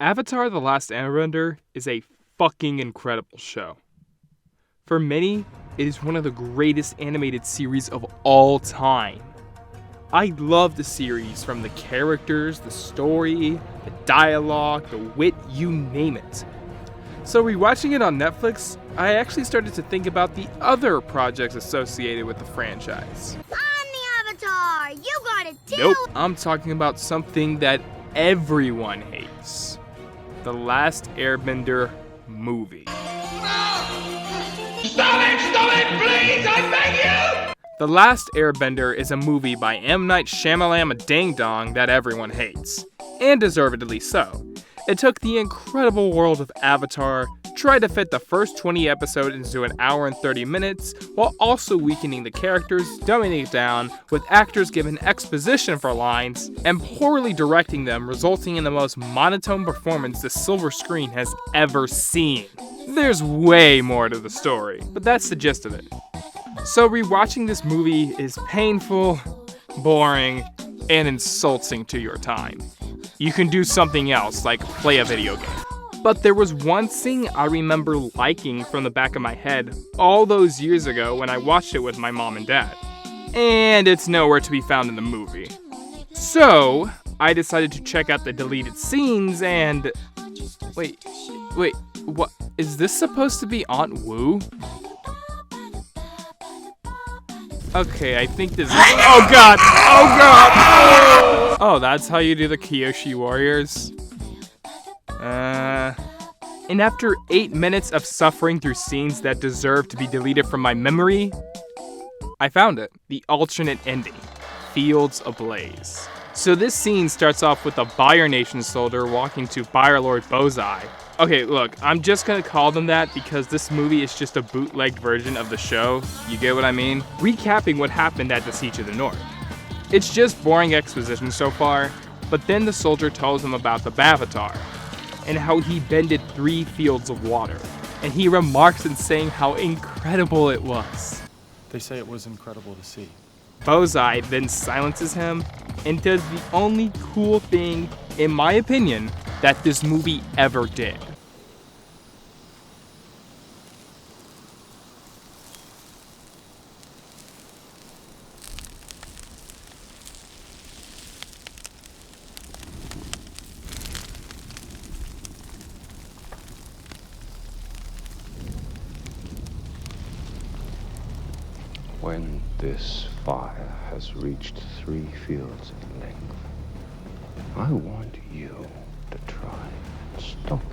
Avatar: The Last Airbender is a fucking incredible show. For many, it is one of the greatest animated series of all time. I love the series from the characters, the story, the dialogue, the wit, you name it. So rewatching it on Netflix, I actually started to think about the other projects associated with the franchise. I'm the Avatar! You got it too! Nope, I'm talking about something that everyone hates. The Last Airbender movie. Stop it, please, I beg you! The Last Airbender is a movie by M. Night Shyamalan Ding Dong that everyone hates, and deservedly so. It took the incredible world of Avatar, tried to fit the first 20 episodes into an hour and 30 minutes, while also weakening the characters, dumbing it down, with actors given exposition for lines, and poorly directing them, resulting in the most monotone performance the silver screen has ever seen. There's way more to the story, but that's the gist of it. So rewatching this movie is painful, boring, and insulting to your time. You can do something else, like play a video game. But there was one scene I remember liking from the back of my head all those years ago when I watched it with my mom and dad. And it's nowhere to be found in the movie. So, I decided to check out the deleted scenes and... Wait, what? Is this supposed to be Aunt Wu? Okay, I think this is... Oh god! Oh, that's how you do the Kyoshi Warriors? And after 8 minutes of suffering through scenes that deserve to be deleted from my memory, I found it. The alternate ending. Fields Ablaze. So this scene starts off with a Buyer Nation soldier walking to Buyer Lord Bozai. Okay, look, I'm just gonna call them that because this movie is just a bootlegged version of the show, you get what I mean? Recapping what happened at the Siege of the North. It's just boring exposition so far, but then the soldier tells him about the Bavatar, and how he bended 3 fields of water, and he remarks in saying how incredible it was. They say it was incredible to see. Bozai then silences him, and does the only cool thing, in my opinion, that this movie ever did. When this fire has reached 3 fields in length, I want you to try and stop it.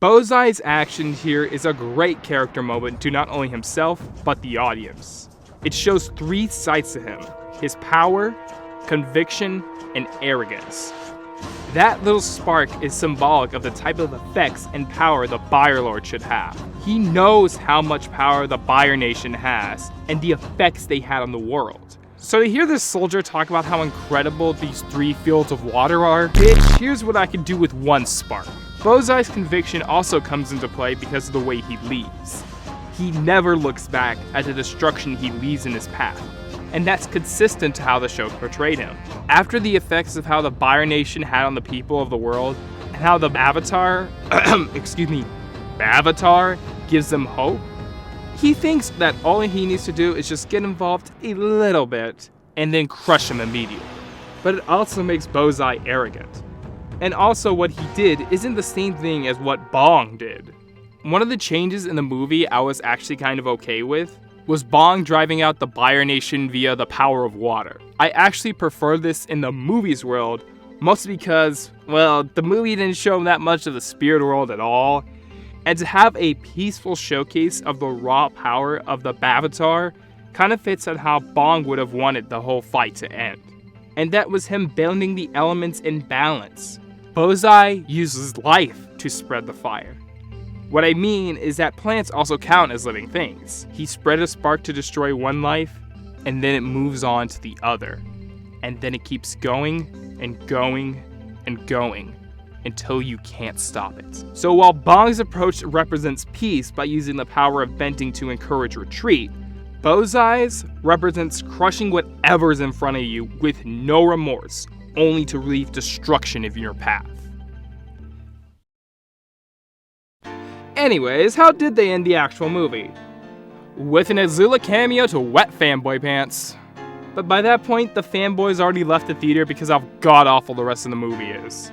Bozai's action here is a great character moment to not only himself, but the audience. It shows 3 sides to him: his power, conviction, and arrogance. That little spark is symbolic of the type of effects and power the Buyer Lord should have. He knows how much power the Buyer Nation has, and the effects they had on the world. So to hear this soldier talk about how incredible these 3 fields of water are, bitch, here's what I can do with 1 spark. Bozai's conviction also comes into play because of the way he leads. He never looks back at the destruction he leaves in his path, and that's consistent to how the show portrayed him. After the effects of how the Buyer Nation had on the people of the world, and how the Avatar, Bavatar gives them hope, he thinks that all he needs to do is just get involved a little bit, and then crush him immediately. But it also makes Bozai arrogant. And also what he did isn't the same thing as what Bong did. One of the changes in the movie I was actually kind of okay with was Bong driving out the Buyer Nation via the power of water. I actually prefer this in the movie's world, mostly because, well, the movie didn't show that much of the spirit world at all. And to have a peaceful showcase of the raw power of the Bavatar kind of fits on how Bong would have wanted the whole fight to end. And that was him bending the elements in balance. Bozai uses life to spread the fire. What I mean is that plants also count as living things. He spread a spark to destroy one life, and then it moves on to the other. and then it keeps going and going and going until you can't stop it. So while Bong's approach represents peace by using the power of bending to encourage retreat, Bozai's represents crushing whatever's in front of you with no remorse, only to leave destruction in your path. Anyways, how did they end the actual movie? With an Azula cameo to wet fanboy pants. But by that point, the fanboys already left the theater because how god-awful the rest of the movie is.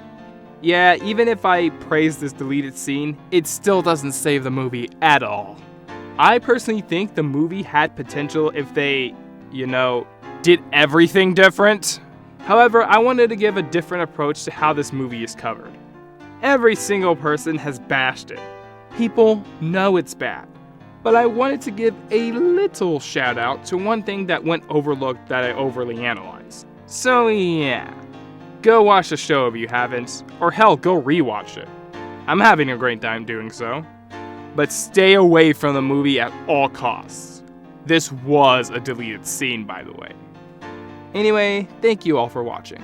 Yeah, even if I praise this deleted scene, it still doesn't save the movie at all. I personally think the movie had potential if they, did everything different. However, I wanted to give a different approach to how this movie is covered. Every single person has bashed it. People know it's bad. But I wanted to give a little shout out to one thing that went overlooked that I overly analyzed. So yeah, go watch the show if you haven't, or hell, go rewatch it. I'm having a great time doing so. But stay away from the movie at all costs. This was a deleted scene, by the way. Anyway, thank you all for watching.